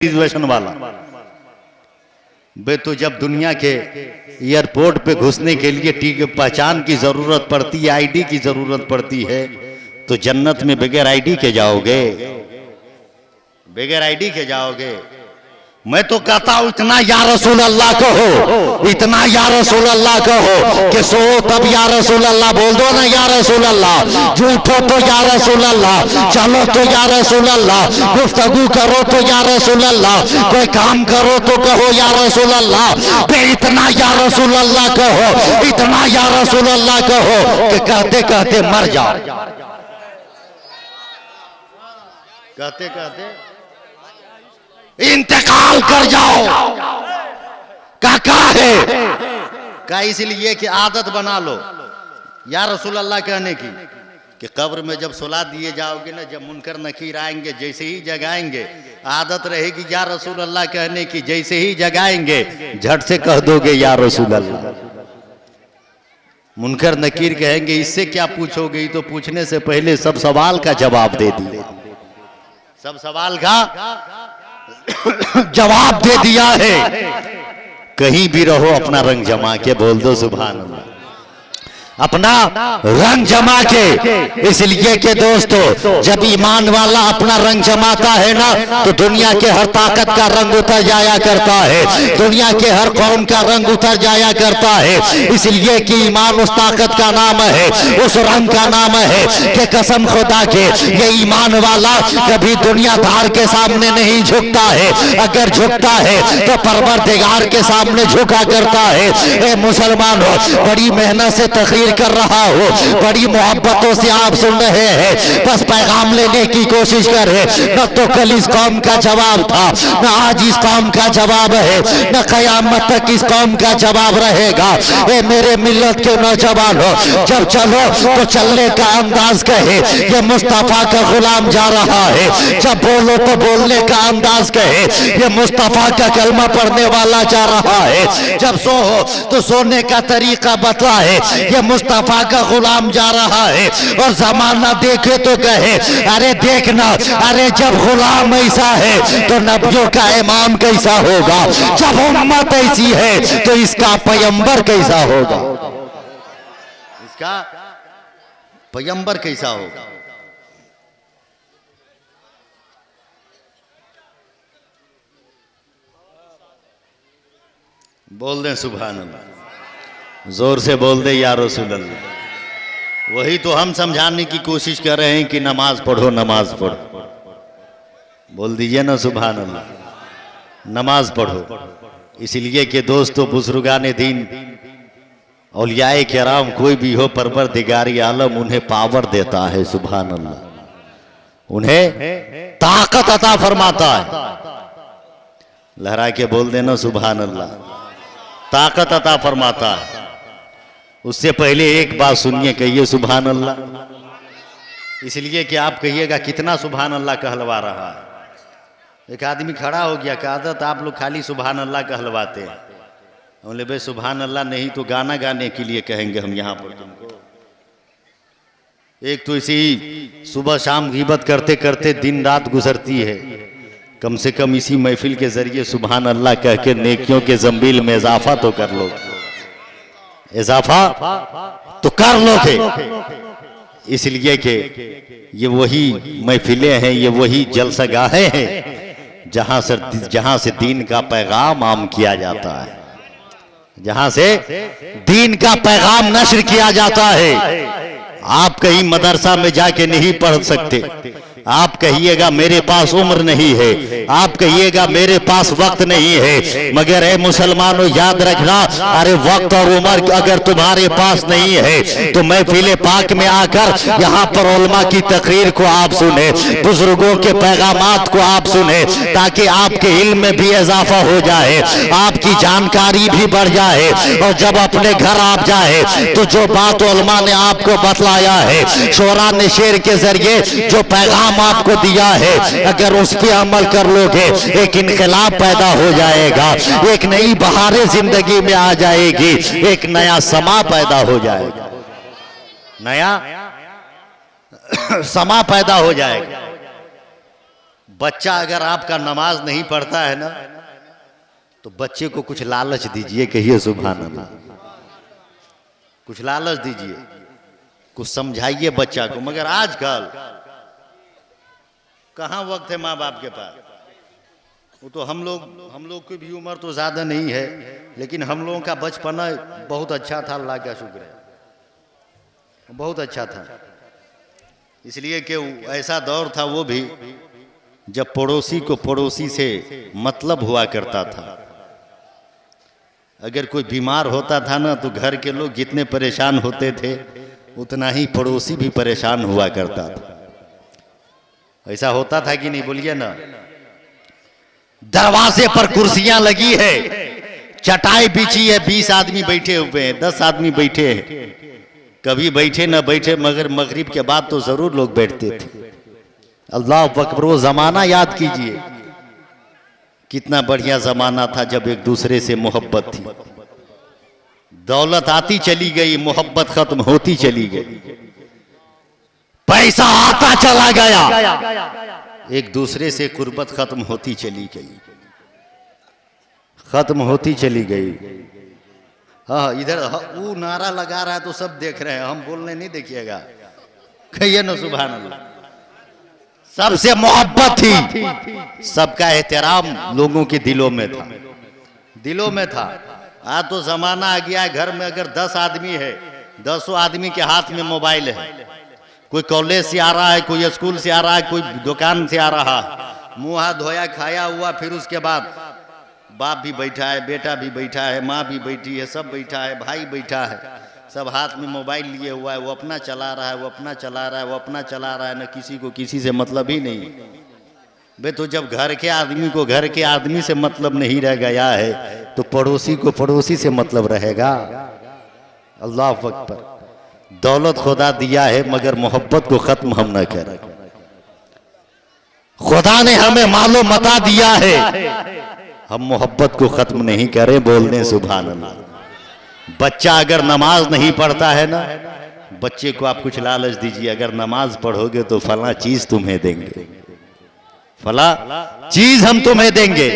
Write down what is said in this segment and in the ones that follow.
Reservation वाला बे तो जब दुनिया के एयरपोर्ट पे घुसने के लिए टिकट पहचान की जरूरत पड़ती है, आईडी की जरूरत पड़ती है, तो जन्नत में बगैर आईडी के जाओगे? बगैर आईडी के जाओगे? मैं तो कहता हूं इतना या रसूल अल्लाह कहो, इतना या रसूल अल्लाह कहो कि सो तब या रसूल अल्लाह बोल दो ना, या रसूल अल्लाह। झूठो तो या रसूल अल्लाह, चलो तो या रसूल अल्लाह, गुफ्तगू करो तो या रसूल अल्लाह, कोई काम करो तो कहो या रसूल अल्लाह। बे इतना या रसूल अल्लाह कहो, इतना या रसूल अल्लाह कहो कि कहते कहते मर जाओ, कहते कहते इंतकाल कर जाओ। का है का इसलिए कि आदत बना लो या रसूल अल्लाह कहने की कि कब्र में जब सुला दिए जाओगे ना, जब मुनकर नकीर आएंगे, जैसे ही जगाएंगे आदत रहेगी या रसूल अल्लाह कहने की। जैसे ही जगाएंगे झट से कह दोगे या रसूल अल्लाह। मुनकर नकीर कहेंगे इससे क्या पूछोगे, तो पूछने से पहले सब सवाल का जवाब दे दिए, सब सवाल का जवाब दे दिया है। कहीं भी रहो अपना रंग जमा के बोल दो सुभान अल्लाह, अपना रंग जमा के। इसलिए कि दोस्तों जब ईमान वाला अपना रंग जमाता है ना, तो दुनिया के हर ताकत का रंग उतर जाया करता है, दुनिया के हर कौम का रंग उतर जाया करता है। इसलिए कि ईमान उस ताकत का नाम है, उस रंग का नाम है कि कसम खुदा के ये ईमान वाला कभी दुनियादार के सामने नहीं झुकता है, अगर झुकता है तो परवरदिगार के सामने झुका करता है। ए मुसलमानों, बड़ी मेहनत से तकरीर कर रहा हो, बड़ी मोहब्बतों से आप सुन रहे हैं, बस पैगाम लेने की कोशिश कर रहे। न तो कल इस कौम का जवाब था, न आज इस कौम का जवाब है, न कयामत तक इस कौम का जवाब रहेगा। ए मेरे मिल्लत के नौजवानों, जब चलो तो चलने का अंदाज कहे ये मुस्तफा का गुलाम जा रहा है, जब बोलो तो बोलने का अंदाज कहे ये मुस्तफा का कलमा पढ़ने वाला जा रहा है, जब सो हो तो सोने का तरीका बतला है ये मुस्तफा का गुलाम जा रहा है। और जमाना देखे तो कहे अरे देखना, अरे जब गुलाम ऐसा है तो नबियों का इमाम कैसा होगा, जब उम्मत ऐसी है तो इसका पैगंबर कैसा होगा, इसका पैगंबर कैसा होगा। बोल दें सुभान अल्लाह, जोर से बोल दे या रसूल अल्लाह। वही तो हम समझाने की कोशिश कर रहे हैं कि नमाज पढ़ो, नमाज पढ़ो। बोल दीजिए ना सुभान अल्लाह, नमाज पढ़ो। इसलिए कि दोस्तों बुजुर्गान दीन औलियाए किराम कोई भी हो, परवरदिगारी आलम उन्हें पावर देता है सुभान अल्लाह, उन्हें ताकत अता फरमाता है। लहरा के बोल देना सुभान अल्लाह, ताकत अता फरमाता है। उससे पहले एक बात सुनिए, कहिए सुभान अल्लाह। इसलिए कि आप कहिएगा कितना सुभान अल्लाह कहलवा रहा है। एक आदमी खड़ा हो गया, कहा आदत आप लोग खाली सुभान अल्लाह कहलवाते हैं। बोले भाई सुभान अल्लाह नहीं तो गाना गाने के लिए कहेंगे हम यहाँ पर तुमको। एक तो इसी सुबह शाम गीबत करते करते दिन रात गुजरती है, कम से कम इसी महफिल के जरिए सुभान अल्लाह कह के नेकियों के जंबील में इजाफा तो कर लो, इजाफा तो कर लोगे। इसलिए कि ये वही महफिलें हैं, ये वही जलसगाहें हैं जहां से दीन का पैगाम आम किया जाता है, जहां से दीन का पैगाम नश्र किया जाता है। आप कहीं मदरसा में जाके नहीं पढ़ सकते, आप कहिएगा मेरे पास उम्र नहीं है, आप कहिएगा मेरे पास वक्त नहीं है, मगर ए मुसलमानों याद रखना, अरे वक्त और उम्र अगर तुम्हारे पास नहीं है तो महफिल पाक में आकर यहाँ पर उलमा की तकरीर को आप सुने, बुजुर्गों के पैगामात को आप सुने, ताकि आपके इल्म में भी इजाफा हो जाए, आपकी जानकारी भी बढ़ जाए। और जब अपने घर आप जाए तो जो बात उलमा ने आपको बतलाया है, शोरा ने शेर के जरिए जो पैगाम आपको दिया है, अगर उस पे अमल कर लोगे एक इनकलाब पैदा हो जाएगा, एक नई बहारें जिंदगी में आ जाएगी, एक नया समा पैदा हो जाएगा, नया समा पैदा हो जाएगा। बच्चा अगर आपका नमाज नहीं पढ़ता है ना, तो बच्चे को कुछ लालच दीजिए, कहिए सुभान अल्लाह। कुछ लालच दीजिए, कुछ समझाइए बच्चा को। मगर आजकल कहाँ वक्त है माँ बाप के पास। वो तो हम लोग की भी उम्र तो ज़्यादा नहीं है, लेकिन हम लोगों का बचपना बहुत अच्छा था, अल्लाह का शुक्र है, बहुत अच्छा था। इसलिए कि ऐसा दौर था वो भी जब पड़ोसी को पड़ोसी से मतलब हुआ करता था। अगर कोई बीमार होता था ना, तो घर के लोग जितने परेशान होते थे उतना ही पड़ोसी भी परेशान हुआ करता था। ऐसा होता था कि नहीं, बोलिए ना। दरवाजे पर कुर्सियां लगी है, चटाई बिछी है, 20 आदमी बैठे हुए हैं, 10 आदमी बैठे हैं। कभी बैठे ना बैठे, मगर मगरिब के बाद तो जरूर लोग बैठते थे। अल्लाह अकबर। वो जमाना याद कीजिए, कितना बढ़िया जमाना था जब एक दूसरे से मोहब्बत थी। दौलत आती चली गई, मोहब्बत खत्म होती चली गई। पैसा आता चला गया, एक दूसरे से कुर्बत खत्म होती चली गई, खत्म होती चली गई। हाँ, इधर वो नारा लगा रहा है तो सब देख रहे हैं, हम बोलने नहीं देखिएगा, कहिए ना सुभान अल्लाह। सबसे मोहब्बत थी, सबका एहतराम लोगों के दिलों में था, दिलों में था। आज तो जमाना आ गया है, घर में अगर 10 आदमी है, 10 आदमी के हाथ में मोबाइल है। कोई कॉलेज से आ रहा है, कोई स्कूल से आ रहा है, कोई दुकान से आ रहा है, मुंह हाथ धोया खाया हुआ, फिर उसके बाद बाप भी बैठा है, बेटा भी बैठा है, माँ भी बैठी है, सब बैठा है, भाई बैठा है, सब हाथ में मोबाइल लिए हुआ है। वो अपना चला रहा है, वो अपना चला रहा है, वो अपना चला रहा है, ना किसी को किसी से मतलब ही नहीं। बे तो जब घर के आदमी को घर के आदमी से मतलब नहीं रह गया है, तो पड़ोसी को पड़ोसी से मतलब रहेगा। अल्लाह अकबर। दौलत खुदा दिया है, मगर मोहब्बत को खत्म हम न करें। खुदा ने हमें मालो मता दिया है, हम मोहब्बत को खत्म नहीं करें, बोलने सुभान अल्लाह। बच्चा अगर नमाज नहीं पढ़ता है ना, बच्चे को आप कुछ लालच दीजिए, अगर नमाज पढ़ोगे तो फला चीज तुम्हें देंगे, फला चीज हम तुम्हें देंगे।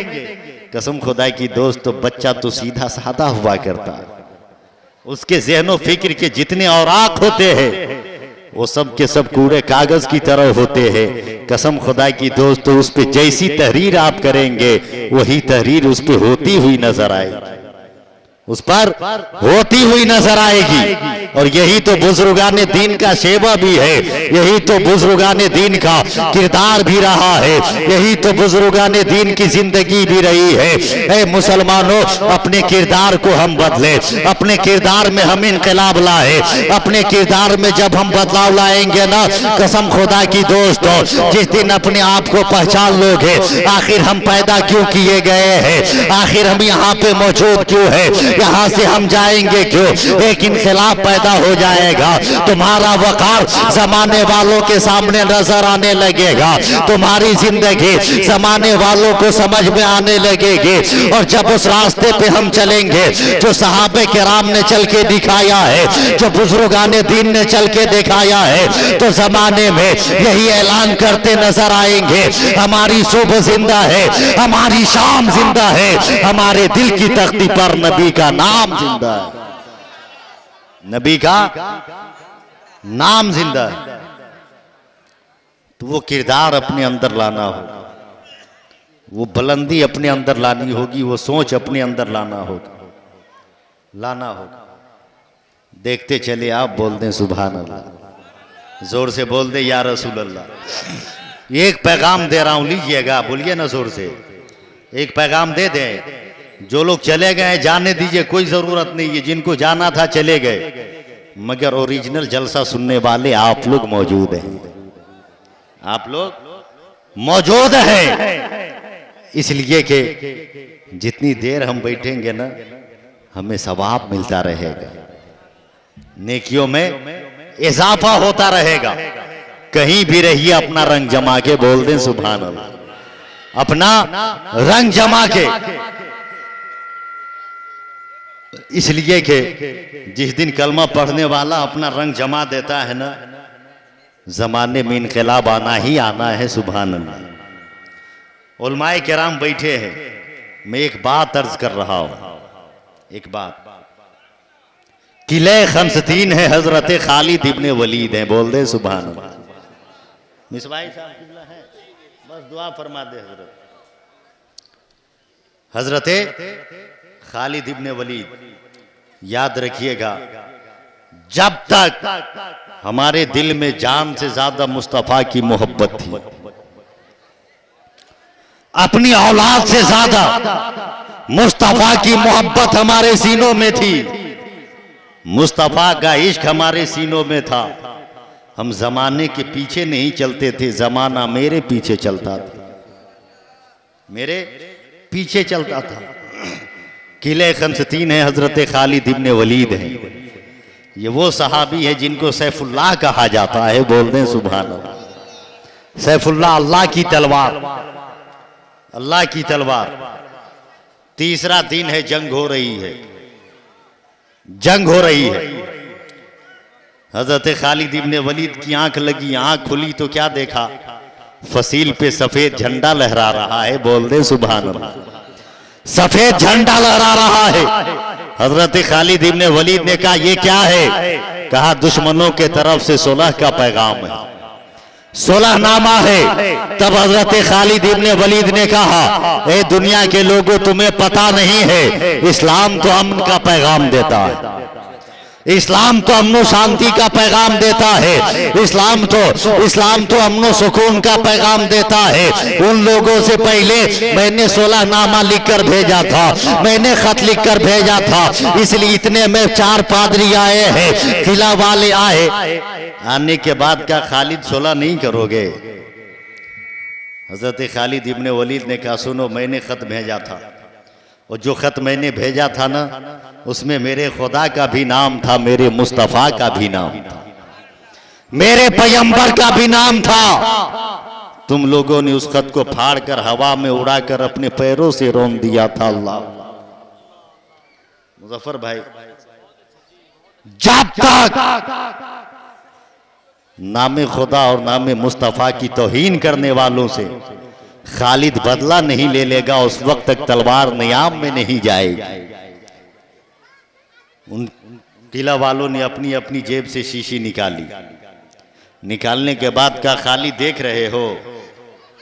कसम खुदा की दोस्त, तो बच्चा तो सीधा साधा हुआ करता है। उसके ज़हनो फिक्र के जितने औराक होते हैं, वो सब के सब कूड़े कागज की तरह होते हैं। कसम खुदा की दोस्त, तो उस पे जैसी तहरीर आप करेंगे, वही तहरीर उस पे होती हुई नजर आएगी, उस पर होती हुई नजर आएगी। और यही तो बुजुर्गाने दीन का शेवा भी है, यही तो बुजुर्गाने दीन का किरदार भी रहा है, यही तो बुजुर्गाने दीन की जिंदगी भी रही है। ऐ मुसलमानों, अपने किरदार को हम बदले, अपने किरदार में हम इनकलाब लाए, अपने किरदार में जब हम बदलाव लाएंगे ना, कसम खुदा की दोस्तों, जिस दिन अपने आप को पहचान लोगे, आखिर हम पैदा क्यों किए गए हैं, आखिर हम यहाँ पे मौजूद क्यों है, यहाँ से हम जाएंगे क्यों, एक इनकलाब पैदा हो जाएगा। तुम्हारा वकार जमाने वालों के सामने नजर आने लगेगा, तुम्हारी जिंदगी जमाने वालों को समझ में आने लगेगी। और जब उस रास्ते पे हम चलेंगे जो सहाबे किराम ने चल के दिखाया है, जो बुजुर्गाने दीन ने चल के दिखाया है, तो जमाने में यही ऐलान करते नजर आएंगे, हमारी सुबह जिंदा है, हमारी शाम जिंदा है, हमारे दिल की तख्ती पर नबी का नाम जिंदा है, नबी का नाम जिंदा है। तो वो किरदार अपने अंदर लाना होगा, वो बुलंदी अपने अंदर लानी होगी, वो सोच अपने अंदर लाना होगा। देखते चले आप, बोल दें सुभान अल्लाह, जोर से बोल दे या रसूल अल्लाह। एक पैगाम दे रहा हूं, लीजिएगा, बोलिए ना जोर से। एक पैगाम दे दें, जो लोग चले गए जाने दीजिए, कोई जरूरत नहीं है, जिनको जाना था चले गए, मगर ओरिजिनल जलसा सुनने वाले आप लोग मौजूद हैं, आप लोग मौजूद हैं। इसलिए कि जितनी देर हम बैठेंगे ना, हमें सवाब मिलता रहेगा, नेकियों में इजाफा होता रहेगा। कहीं भी रहिए, अपना रंग जमा के, बोल दें सुभान अल्लाह, अपना रंग जमा के। इसलिए कि जिस दिन कलमा पढ़ने वाला अपना रंग जमा देता है ना, जमाने में इनकलाब आना ही आना है, सुभान अल्लाह। उलमाए किराम बैठे हैं, मैं एक बात अर्ज कर रहा हूं, एक बात। किले खमसतीन है हजरत खालिद इब्ने वलीद हैं, बोल दे सुभान अल्लाह। मिसबाही साहब किबला है, बस दुआ फरमा दे हजरत खालिद इब्ने वलीद। याद रखिएगा, जब तक हमारे दिल में जान से ज्यादा मुस्तफा की मोहब्बत थी, अपनी औलाद से ज्यादा मुस्तफा की मोहब्बत हमारे सीनों में थी, मुस्तफा का इश्क हमारे सीनों में था, हम जमाने के पीछे नहीं चलते थे, जमाना मेरे पीछे चलता था, मेरे पीछे चलता था। किले खमसतीन है हजरत खालिद इब्ने वलीद है। ये वो सहाबी है जिनको सैफुल्लाह कहा जाता है, बोल दें सुभान अल्लाह। सैफुल्लाह, अल्लाह की तलवार, अल्लाह की तलवार। तीसरा दिन है, जंग हो रही है, जंग हो रही है। हजरत खालिद इब्ने वलीद की आंख लगी, आंख खुली तो क्या देखा, फसील पे सफेद झंडा लहरा रहा है, बोल दे सुभान अल्लाह। सफेद झंडा लहरा रहा है। हजरत खालिद इब्ने वलीद ने कहा ये क्या है? कहा दुश्मनों के तरफ से सुलह का पैगाम है, सुलहनामा है। तब हजरत खालिद इब्ने वलीद ने कहा ए दुनिया के लोगों, तुम्हें पता नहीं है, इस्लाम तो अमन का पैगाम देता है, इस्लाम तो अमनो शांति का पैगाम देता है, इस्लाम तो अमनो सुकून का पैगाम देता है। उन लोगों से पहले मैंने सुलहनामा लिखकर भेजा था, मैंने खत लिखकर भेजा था, इसलिए इतने में 4 पादरी आए हैं, किला वाले आए। आने के बाद क्या खालिद सुलह नहीं करोगे? हजरत खालिद इब्ने वलीद ने कहा सुनो, मैंने खत भेजा था, और जो खत मैंने भेजा था ना, उसमें मेरे खुदा का भी नाम था, मेरे मुस्तफा का भी नाम था, मेरे पैगंबर का भी नाम था। तुम लोगों ने उस खत को फाड़कर हवा में उड़ाकर अपने पैरों से रोन दिया था। अल्लाह मुजफ्फर भाई, जब तक नामे खुदा और नामे मुस्तफा की तौहीन करने वालों से खालिद बदला नहीं ले लेगा, उस वक्त तक तलवार नियाम में नहीं जाएगी। उन किला वालों ने अपनी अपनी जेब से शीशी निकाली। निकालने के बाद कहा खालिद देख रहे हो?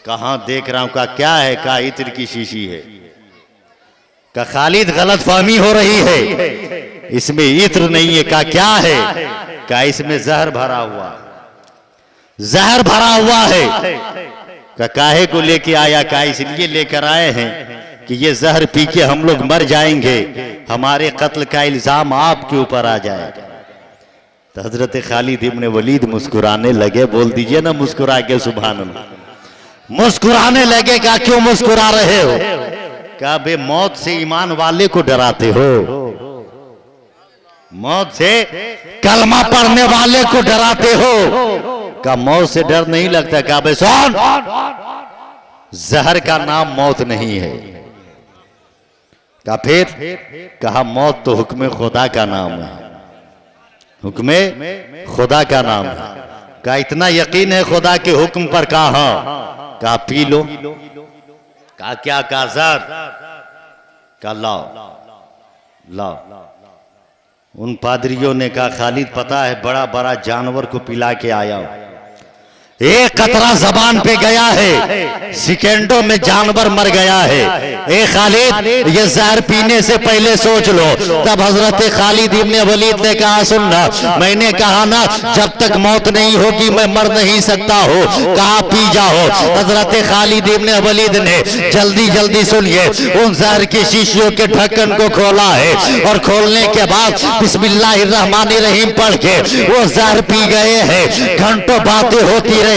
कहां देख रहा हूं। कहा क्या है? कहा इत्र की शीशी है। कहा खालिद गलतफहमी हो रही है, इसमें इत्र नहीं है। कहा क्या है? कहा इसमें जहर भरा हुआ, जहर भरा हुआ है। काहे को लेके आया? का इसलिए लेकर आए हैं कि ये जहर पी के हम लोग मर जाएंगे, हमारे कत्ल का इल्जाम आपके ऊपर आ जाएगा। तो हजरत खालिद इब्ने वलीद मुस्कुराने लगे। बोल दीजिए ना मुस्कुरा के सुभान अल्लाह। मुस्कुराने लगे। कहा क्यों मुस्कुरा रहे हो? कहा बे मौत से ईमान वाले को डराते हो, मौत से कलमा पढ़ने वाले को डराते हो। का मौत से डर नहीं लगता? कहा बे सुन, जहर का नाम मौत नहीं है। कहा फिर? कहा मौत तो हुक्म खुदा का नाम है, हुक्म खुदा का नाम है। कहा इतना यकीन है खुदा के हुक्म पर? कहा कहा पी लो। कहा क्या? कहा जहर। कहा लाओ लाओ। उन पादरियों ने कहा खालिद पता है, बड़ा बड़ा जानवर को पिला के आया हूं, एक कतरा जबान पे गया है, सेकेंडों में जानवर मर गया है। ए खालिद, ये जहर पीने से पहले सोच लो। तब हजरत खालिद इब्ने वलीद ने कहा सुनना, मैंने कहा ना जब तक मौत नहीं होगी मैं मर नहीं सकता हूँ। कहा पी जाओ। हजरत खालिद इब्ने वलीद ने जल्दी जल्दी सुनिए उन जहर की शीशियों के ढक्कन को खोला है, और खोलने के बाद बिस्मिल्लाहिर्रहमानिर्रहीम पढ़ के वो जहर पी गए हैं। घंटों बातें होती रही,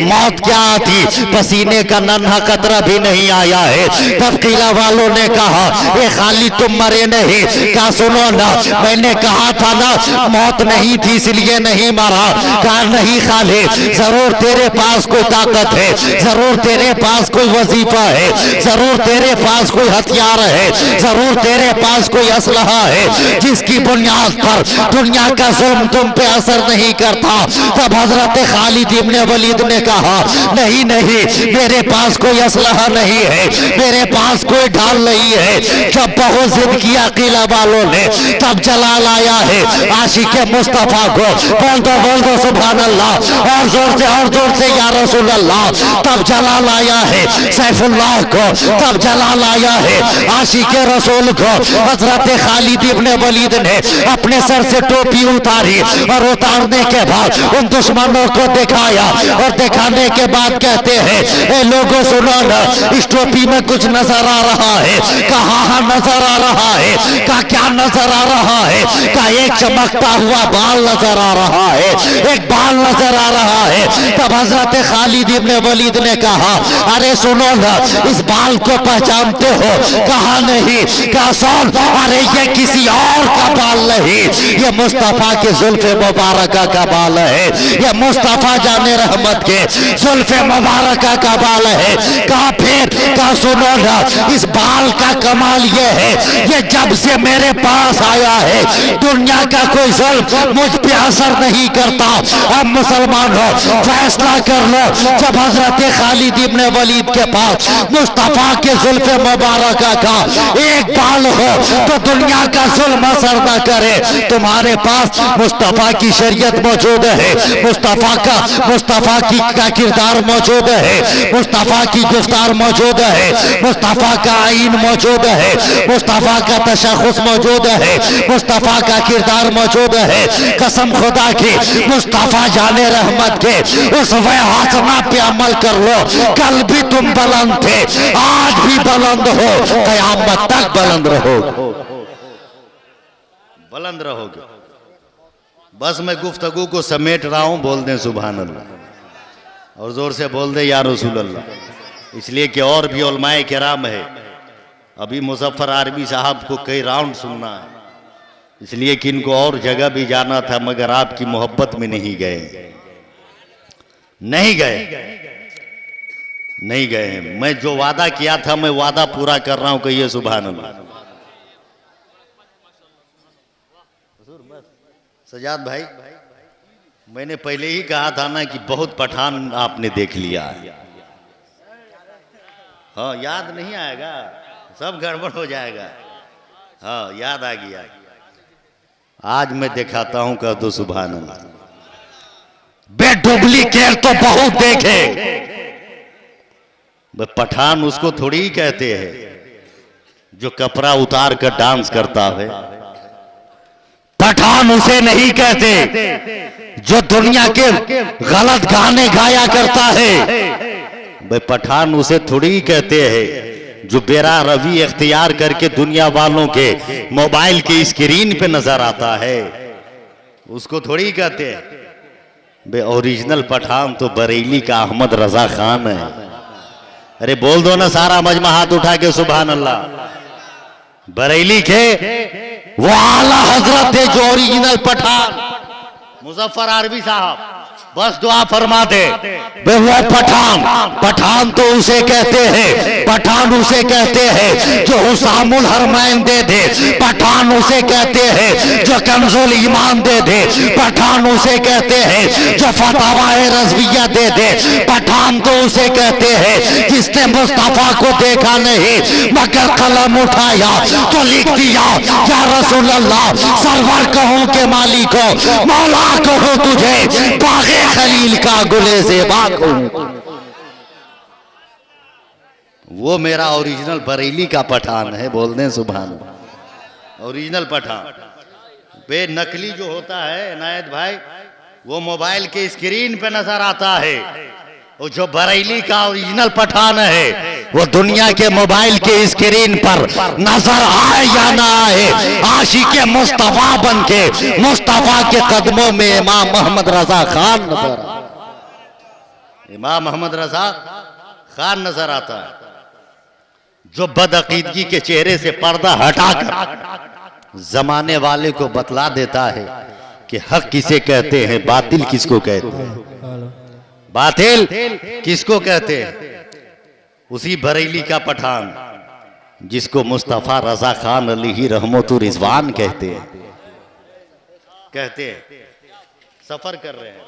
मौत क्या आती, पसीने का नन्हा कतरा भी नहीं आया है। तब किला वालों ने कहा ये खालिद तुम मरे नहीं। क्या सुनो ना, मैंने कहा था ना मौत नहीं थी इसलिए नहीं मरा। कहा नहीं खालिद, जरूर तेरे पास कोई ताकत है, जरूर तेरे पास कोई वजीफा है, जरूर तेरे पास कोई हथियार है, जरूर तेरे पास कोई असलहा है जिसकी बुनियाद पर दुनिया का जुल्म तुम पे असर नहीं करता। तब हजरत खालिद इब्ने वलीद ने कहा नहीं नहीं, मेरे पास कोई असलहा नहीं है, मेरे पास कोई ढाल नहीं है। जब बहुत जिद किया किला वालों ने, तब जलाल आया है आशिक मुस्तफा को। बोल दो सुभान अल्लाह, और जोर से या रसूल अल्लाह। तब जलाल आया है सैफुल्लाह को, तब जलाल आया है आशिक रसूल को। हजरत खालिद इब्ने वलीद ने अपने सर से टोपी उतारी और उतारने के बाद उन दुश्मनों को दिखाया, और दिखाने के बाद कहते हैं ए लोगों सुनो ना, इस टोपी में कुछ नजर आ रहा है। कहा हाँ नजर आ रहा है। का क्या नजर आ रहा है? का एक चमकता हुआ बाल नजर आ रहा है, एक बाल नजर आ रहा है। तब हजरत खालिद इब्ने वलीद ने कहा अरे सुनो ना, इस बाल को पहचानते हो? कहा नहीं। कहा सुन, अरे ये किसी और का बाल नहीं, ये मुस्तफा के जुल्फे मुबारका का बाल है, ये मुस्तफा जाने रहमत के जुल्फे मुबारका का बाल है। कहा फिर? कहा सुनो ना, इस बाल का कमाल ये है, ये जब से मेरे पास आया है दुनिया का कोई जुल्फ मुझ पे असर नहीं करता। अब मुसलमान हो फैसला कर लो, जब हजरत खालिद इब्ने वलीद के पास मुस्तफा के जुल्फे मुबारका का एक बाल हो तो दुनिया का जुल्म असर न करे। तुम्हारे पास मुस्तफा की शरीयत मौजूद है, मुस्तफा की का किरदार मौजूद है, मुस्तफा की गुफ्तार मौजूद है, मुस्तफा का आईन मौजूद है, मुस्तफा का तशख़्ख़ुस मौजूद है, मुस्तफा का किरदार मौजूद है। कसम खुदा की, मुस्तफा जाने रहमत के उस वहासना पे अमल कर लो। कल भी तुम बुलंद थे, आज भी बुलंद हो, क़यामत तक बुलंद रहो, बुलंद रहोगे। बस मैं गुफ्तगू को समेट रहा हूं, बोल दें सुभान अल्लाह, और जोर से बोल दें या रसूल अल्लाह। इसलिए कि और भी उलमाए किराम है, अभी मुजफ्फर आरबी साहब को कई राउंड सुनना है, इसलिए कि इनको और जगह भी जाना था, मगर आपकी मोहब्बत में नहीं गए, नहीं गए हैं। मैं जो वादा किया था, मैं वादा पूरा कर रहा हूं, कहिए सुभान अल्लाह। सजाद भाई, मैंने पहले ही कहा था ना कि बहुत पठान आपने देख लिया है। हाँ, याद नहीं आएगा, सब गड़बड़ हो जाएगा। हाँ, याद आ गया। आज मैं दिखाता हूं, कह दो सुभान अल्लाह। बेडुप्लीकेट तो बहुत देखे, पठान उसको थोड़ी ही कहते हैं जो कपड़ा उतार कर डांस करता है। पठान उसे नहीं कहते जो दुनिया के गलत गाने गाया करता है। पठान उसे थोड़ी ही कहते हैं जो बेरा रवि इख्तियार करके दुनिया वालों के मोबाइल की स्क्रीन पे नजर आता है, उसको थोड़ी ही कहते हैं। ओरिजिनल पठान तो बरेली का अहमद रजा खान है। अरे बोल दो ना सारा मजमा हाथ उठा के सुभान अल्लाह। बरेली के वो आला हजरत है जो ओरिजिनल पठान, मुजफ्फर आरबी साहब, बस दुआ फरमाते। वो पठान तो उसे कहते हैं, पठान उसे कहते हैं जो हुसामुल हरमैन दे दे, पठान उसे कहते हैं जो कंजुल ईमान दे दे, पठान उसे कहते हैं जो फतवाए रज़विया दे दे, पठान तो उसे कहते हैं जिसने मुस्तफा को देखा नहीं मगर कलम उठाया तो लिख दिया या रसूल अल्लाह। सरवर कहूं के मालिक हो, मौला कहूं तुझे, बागे खलील का गुले ज़ेबा कहूं। वो मेरा ओरिजिनल बरेली का पठान है, बोल दें सुभान। ओरिजिनल पठान। बेनकली जो होता है इनायत भाई, वो मोबाइल के स्क्रीन पे नजर आता है। वो जो बरेली का ओरिजिनल पठान है वो दुनिया के मोबाइल के स्क्रीन पर नजर आए या ना आए, आशिक मुस्तफा बन के मुस्तफा के कदमों में इमाम मोहम्मद रजा खान नजर, इमाम मोहम्मद रजा खान नजर आता है, जो बदअकीदगी के चेहरे से पर्दा हटाकर जमाने वाले को बतला देता है कि हक किसे कहते हैं, बातिल किसको कहते हैं, बातिल किसको कहते हैं। उसी बरेली का पठान जिसको मुस्तफा रजा खान अली रहमतुर रिजवान कहते हैं, सफर कर रहे हैं,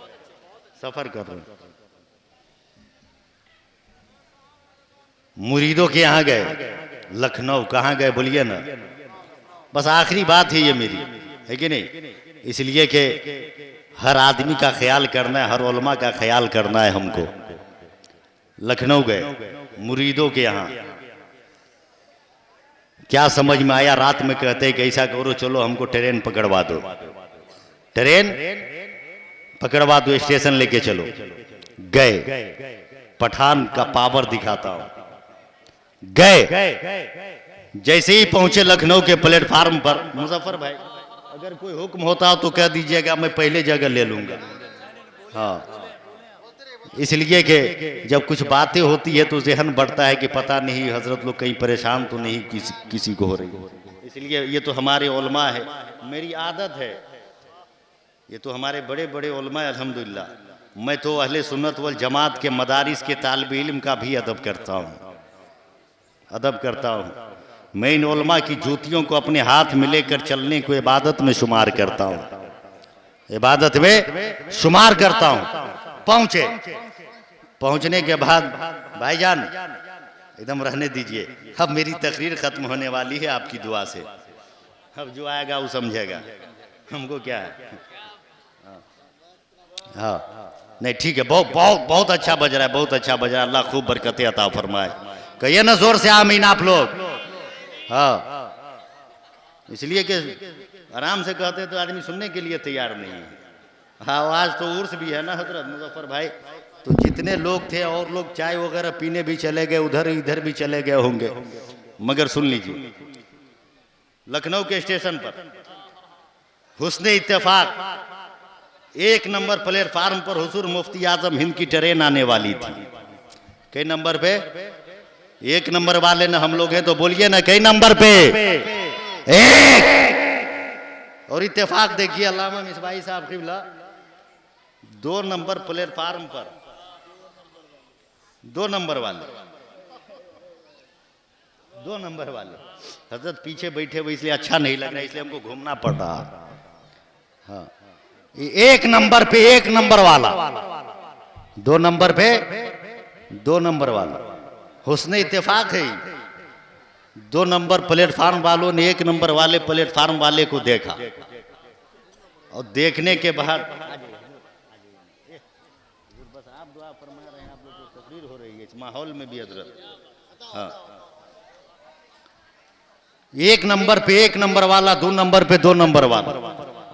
मुरीदों के यहाँ गए, लखनऊ कहाँ गए बोलिए ना। बस आखिरी बात है ये मेरी, है कि नहीं। इसलिए कि हर आदमी का ख्याल करना है, हर उलमा का ख्याल करना है हमको। लखनऊ गए मुरीदों के यहाँ, क्या समझ में आया, रात में कहते कि ऐसा करो चलो हमको ट्रेन पकड़वा दो, ट्रेन पकड़वा दो, स्टेशन लेके चलो। गए, पठान का पावर दिखाता हूं। गए, जैसे ही पहुंचे लखनऊ के प्लेटफार्म पर, मुजफ्फर भाई अगर कोई हुक्म होता तो कह दीजिएगा, मैं पहले जगह ले लूंगा। हाँ, इसलिए कि जब कुछ बातें होती है तो जहन बढ़ता है कि पता नहीं हजरत लोग कहीं परेशान तो नहीं किसी को हो रही है। इसलिए ये तो हमारे उलमा है, मेरी आदत है, ये तो हमारे बड़े बड़े उलमा है अल्हम्दुलिल्लाह। मैं तो अहले सुन्नत वल जमात के मदारिस के तालिब इल्म का भी अदब करता हूँ, अदब करता हूँ। मैं इन उलमा की जूतियों को अपने हाथ में लेकर चलने को इबादत में शुमार करता हूँ, इबादत में शुमार करता हूँ। पहुंचने के बाद भाईजान एकदम रहने दीजिए, अब मेरी तकरीर खत्म होने वाली है आपकी दुआ से, अब जो आएगा वो समझेगा, हमको क्या है। हाँ नहीं ठीक है, बहुत बहुत बहुत अच्छा बज रहा है, बहुत अच्छा बज रहा है, अल्लाह खूब बरकतें अता फरमाए। कहिए ना जोर से आमीन आप लोग। हाँ, इसलिए कि आराम से कहते तो आदमी सुनने के लिए तैयार नहीं है। हाँ, आज तो उर्स भी है ना हजरत मुजफ्फर भाई, तो जितने लोग थे और लोग चाय वगैरह पीने भी चले गए, उधर इधर भी चले गए होंगे। मगर सुन लीजिए, लखनऊ के स्टेशन पर हुस्ने इत्तेफाक 1 नंबर प्लेटफार्म पर हुजूर मुफ्ती आजम हिंद की ट्रेन आने वाली थी। कई नंबर पे? 1 नंबर वाले ना हम लोग हैं तो बोलिए ना, कई नंबर पे? 1। और इत्तेफाक देखिए अल्लामा मिसबाही साहब क़िबला 2 नंबर प्लेटफार्म पर, 2 नंबर वाले, 2 नंबर वाले हजरत पीछे बैठे हुए, इसलिए अच्छा नहीं लग रहा, इसलिए हमको घूमना पड़ रहा। हाँ, 1 नंबर पे 1 नंबर वाला, 2 नंबर पे 2 नंबर वाला, हुस्ने इत्तेफाक है। 2 नंबर प्लेटफार्म वालों ने 1 नंबर वाले प्लेटफार्म वाले को देखा, और देखने के बाद बस आप दुआ फरमा रहे हैं, आप लोग को तकरीर हो रही है इस माहौल में भी हजरत। हाँ, 1 नंबर पे 1 नंबर वाला, 2 नंबर पे 2 नंबर वाला।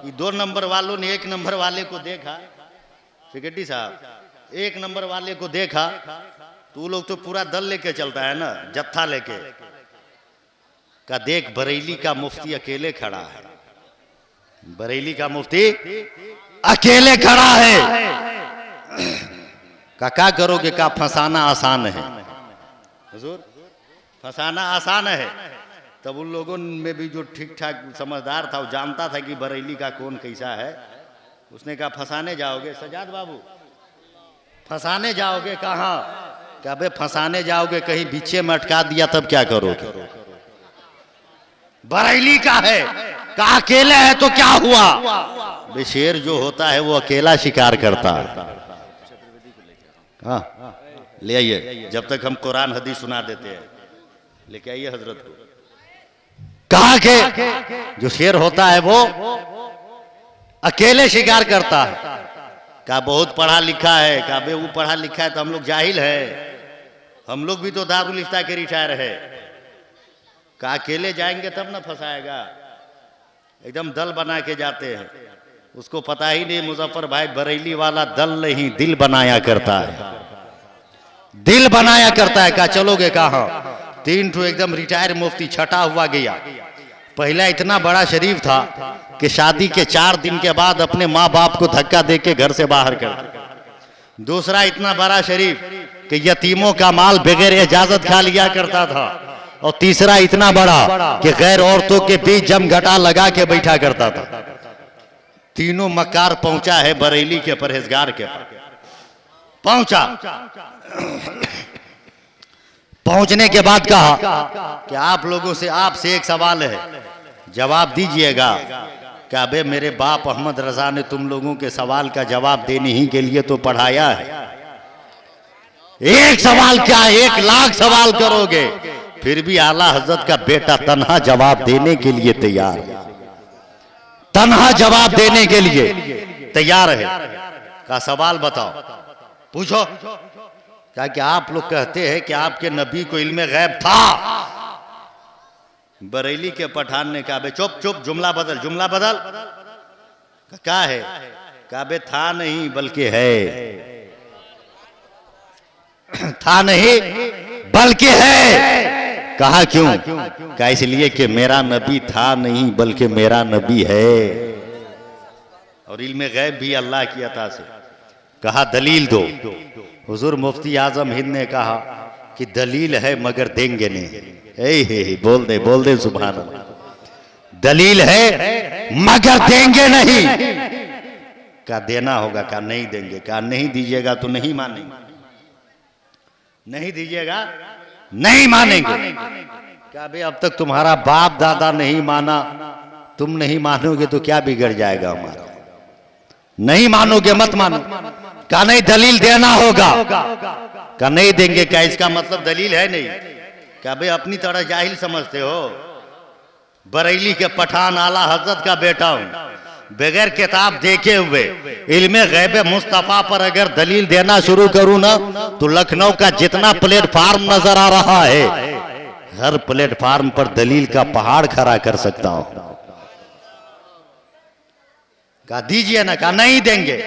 ये 2 नंबर वालों ने 1 नंबर वाले को देखा, सेक्रेटरी साहब 1 नंबर वाले को देखा, तो वो लोग तो पूरा दल लेके चलता है ना, जत्था लेके, का देख बरेली का मुफ्ती अकेले खड़ा है, बरेली का मुफ्ती अकेले खड़ा है। का क्या करोगे? का फंसाना आसान है हुजूर, फंसाना आसान है। तब उन लोगों में भी जो ठीक ठाक समझदार था, वो जानता था कि बरेली का कौन कैसा है, उसने कहा फंसाने जाओगे सजाद बाबू, फंसाने जाओगे? कहाँ? क्या बे फंसाने जाओगे, कहीं बीचे में अटका दिया तब क्या करोगे? बरेली का है, का अकेले है तो क्या हुआ? बे शेर जो होता है वो अकेला शिकार करता है। हाँ, ले आइए, जब तक हम कुरान हदीस सुना देते हैं, लेके आइए हजरत को। कहा के जो शेर होता है वो अकेले शिकार करता है। क्या बहुत पढ़ा लिखा है? क्या बे वो पढ़ा लिखा है तो हम लोग जाहिल है, हम लोग भी तो दारुल इफ्ता के रिटायर है। का अकेले जाएंगे तब ना फंसाएगा, एकदम दल बना के जाते हैं। उसको पता ही नहीं मुजफ्फर भाई, बरेली वाला दल नहीं दिल बनाया करता है, दिल बनाया करता है। क्या चलोगे? कहाँ? 3 ठो एकदम रिटायर मुफ्ती, छटा हुआ गया। पहला इतना बड़ा शरीफ था कि शादी के 4 दिन के बाद अपने माँ बाप को धक्का देके घर से बाहर कर दिया। दूसरा इतना बड़ा शरीफ कि यतीमों का माल बगैर इजाजत खा लिया करता था। और तीसरा इतना बड़ा कि गैर औरतों के बीच जम घटा लगा के बैठा करता था। तीनों मकार पहुंचा है बरेली के परहेजगार के पहुंचा। पहुंचने के बाद कहा कि आप लोगों से, आपसे एक सवाल है, जवाब दीजिएगा। क्या बे मेरे बाप अहमद रजा ने तुम लोगों के सवाल का जवाब देने ही के लिए तो पढ़ाया है। एक सवाल क्या, 1,00,000 सवाल करोगे फिर भी आला हजरत का बेटा तन्हा जवाब देने के लिए तैयार है, तन्हा जवाब देने के लिए तैयार है। का सवाल बताओ, पूछो। क्या कि आप लोग कहते हैं कि आपके नबी को इल्मे गैब था। बरेली के पठान ने कहा, बे चुप चुप, जुमला बदल, जुमला बदल। क्या है? कहा बे था नहीं बल्कि है, था नहीं बल्कि है। कहा क्यों? कहा इसलिए कि मेरा नबी था नहीं बल्कि मेरा नबी है, और इल्मे गैब भी अल्लाह की अता से। कहा दलील दो। हुजूर मुफ्ती आजम हिंद ने कहा कि दलील है मगर देंगे नहीं। बोल दे सुभान अल्लाह। दलील है मगर देंगे नहीं। का देना होगा, का नहीं देंगे। का नहीं दीजिएगा तो नहीं मानेंगे, नहीं दीजिएगा नहीं मानेंगे। क्या भाई अब तक तुम्हारा बाप दादा नहीं माना, तुम नहीं मानोगे तो क्या बिगड़ जाएगा हमारा? नहीं मानोगे मत मानो। का नहीं दलील देना होगा। का नहीं देंगे, क्या इसका मतलब दलील है नहीं? क्या भाई अपनी तरह जाहिल समझते हो? बरेली के पठान आला हजरत का बेटा हूं, बगैर किताब देखे हुए इल्मे गैब मुस्तफा पर अगर दलील देना शुरू करूं ना तो लखनऊ का जितना प्लेटफार्म नजर आ रहा है, हर प्लेटफार्म पर दलील का पहाड़ खड़ा कर सकता हूं। कहा दीजिए ना, कहा नहीं देंगे।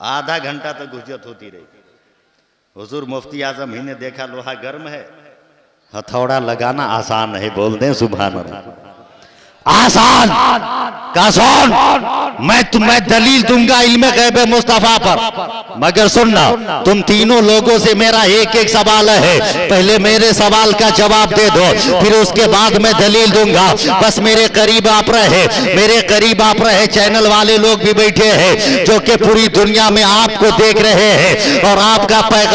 आधा घंटा तक गुजरत होती रही। हुजूर मुफ्ती आजम ही ने देखा लोहा गर्म है, हथौड़ा लगाना आसान है। बोल दें सुभान अल्लाह। आसान का सोन, मैं दलील दूंगा इल्मे गैब मुस्तफा पर, मगर सुनना, तुम तीनों लोगों से मेरा एक एक सवाल है। पहले मेरे सवाल का जवाब दे दो, फिर उसके बाद मैं दलील दूंगा। बस मेरे करीब आप रहे, मेरे करीब आप रहे। चैनल वाले लोग भी बैठे हैं जो कि पूरी दुनिया में आपको देख रहे हैं, और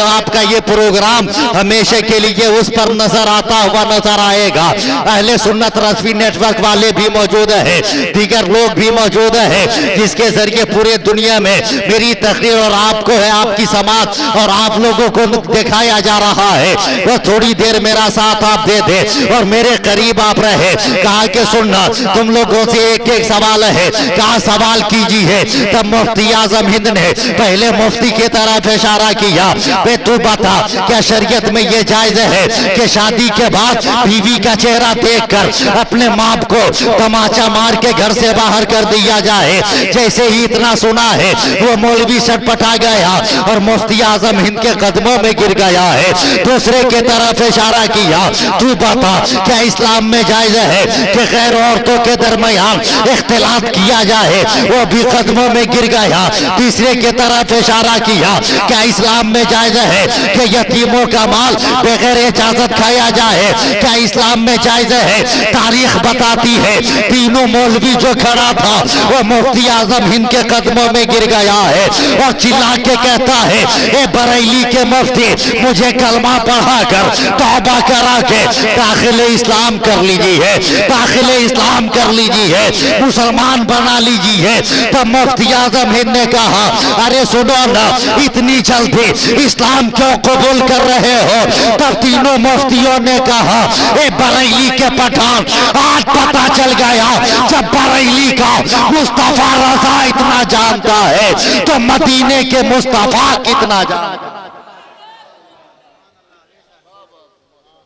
आपका ये प्रोग्राम हमेशा के लिए उस पर नजर आता हुआ नजर आएगा। अहले सुन्नत रज़वी नेटवर्क वाले भी मौजूद है, दीगर लोग भी मौजूद है, जिसके जरिए पूरे दुनिया में मेरी तकरीर और आपको है, आपकी समाज और आप लोगों को दिखाया जा रहा है। वो थोड़ी देर मेरा साथ आप दे दे और मेरे करीब आप रहे। कहा कि सुनना, तुम लोगों से एक एक सवाल है। कहा सवाल कीजिए। तब मुफ्ती आजम हिंद ने पहले मुफ्ती की तरफ इशारा किया, बे तू बता क्या शरीयत में ये जायज है कि शादी के बाद बीवी का चेहरा देखकर अपने माँ को तमाचा मार के घर से बाहर कर दिया जाए? जैसे ही इतना सुना है वो मौलवी छटपटा गया और मुफ्ती आजम हिंद के कदमों में गिर गया है। दूसरे के तरफ इशारा किया, तू बता क्या इस्लाम में जायज है कि गैर औरतों के दरमियान इख्तिलात किया जाए? वो भी कदमों में गिर गया। तीसरे के तरफ इशारा किया, क्या इस्लाम में जायज है कि यतीमों का माल बगैर इजाजत खाया जाए? क्या इस्लाम में जायज है? तारीख बताती है तीनों मौलवी जो खड़ा था वो मुफ्ती आजम हिंद के कदमों में गिर गया है और चिल्ला के कहता है, ए बरेली के मुफ्ती, मुझे कलमा पढ़ाकर तौबा करा के दाखिले इस्लाम कर लीजिए, दाखिले इस्लाम कर लीजिए, मुसलमान बना लीजिए। तब मुफ्ती आजम हिंद ने कहा, अरे सुनो ना, इतनी जल्दी इस्लाम क्यों कबूल कर रहे हो? तब तीनों मुफ्तियों ने कहा, ए बरेली के पठान, आज पता चल गया जब बरेली का मुस्तफा रजा इतना जानता है तो मदीने के मुस्तफा कितना जानता,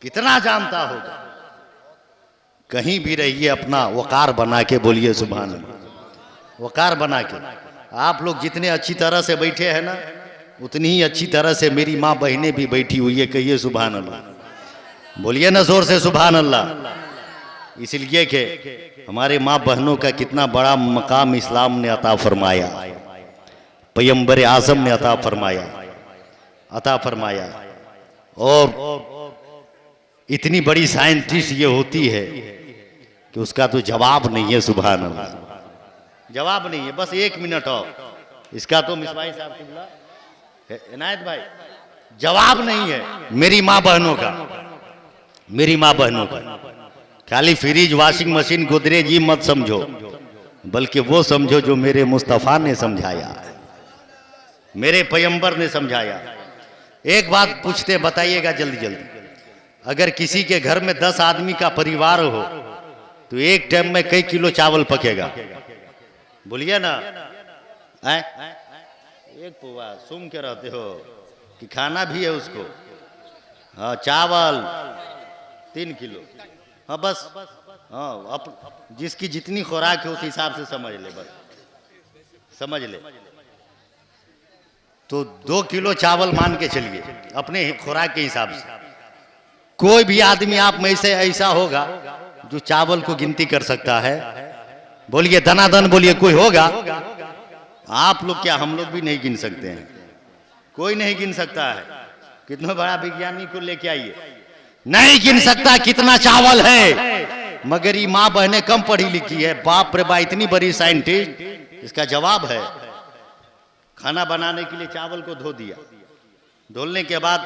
कितना जानता होगा। कहीं भी रहिए अपना वकार बना के बोलिए सुभान अल्लाह। वकार बना के। आप लोग जितने अच्छी तरह से बैठे हैं ना, उतनी ही अच्छी तरह से मेरी माँ बहनें भी बैठी हुई है। कहिए सुभान अल्लाह, बोलिए ना जोर से सुभान अल्लाह। इसलिए कि हमारे माँ बहनों का कितना बड़ा मकाम इस्लाम ने अता फरमाया, पैगंबर आज़म ने अता फरमाया। और इतनी बड़ी साइंटिस्ट ये होती है कि उसका तो जवाब नहीं है। सुभान अल्लाह, जवाब नहीं है। बस 1 मिनट और इसका तो मिसबाई साहब किबला इनायत भाई, जवाब नहीं है मेरी माँ बहनों का, मेरी माँ बहनों का। खाली फ्रिज, वॉशिंग मशीन, गोदरेज ये मत समझो, बल्कि वो समझो जो मेरे मुस्तफ़ा ने समझाया। मेरे पैगंबर ने समझाया। एक बात पूछते बताइएगा जल्दी जल्दी, अगर किसी के घर में 10 आदमी का परिवार हो तो एक टाइम में कई किलो चावल पकेगा? बोलिए ना। एक पुआ सुन के रहते हो कि खाना भी है उसको? हाँ, चावल 3 किलो। हाँ बस, हाँ जिसकी जितनी खुराक है उस हिसाब से समझ ले, बस समझ ले। तो 2 किलो चावल मान के चलिए अपने खुराक के हिसाब से। कोई भी आदमी आप में से ऐसा होगा जो चावल को गिनती कर सकता है? बोलिए दनादन बोलिए, कोई होगा? आप लोग क्या, हम लोग भी नहीं गिन सकते हैं, कोई नहीं गिन सकता है। कितना बड़ा विज्ञानी को लेके आइए, नहीं गिन सकता कितना चावल है। मगर ये माँ बहनें कम पढ़ी लिखी है, बाप रे बाप इतनी बड़ी साइंटिस्ट। इसका जवाब है, खाना बनाने के लिए चावल को धो दिया, धोने के बाद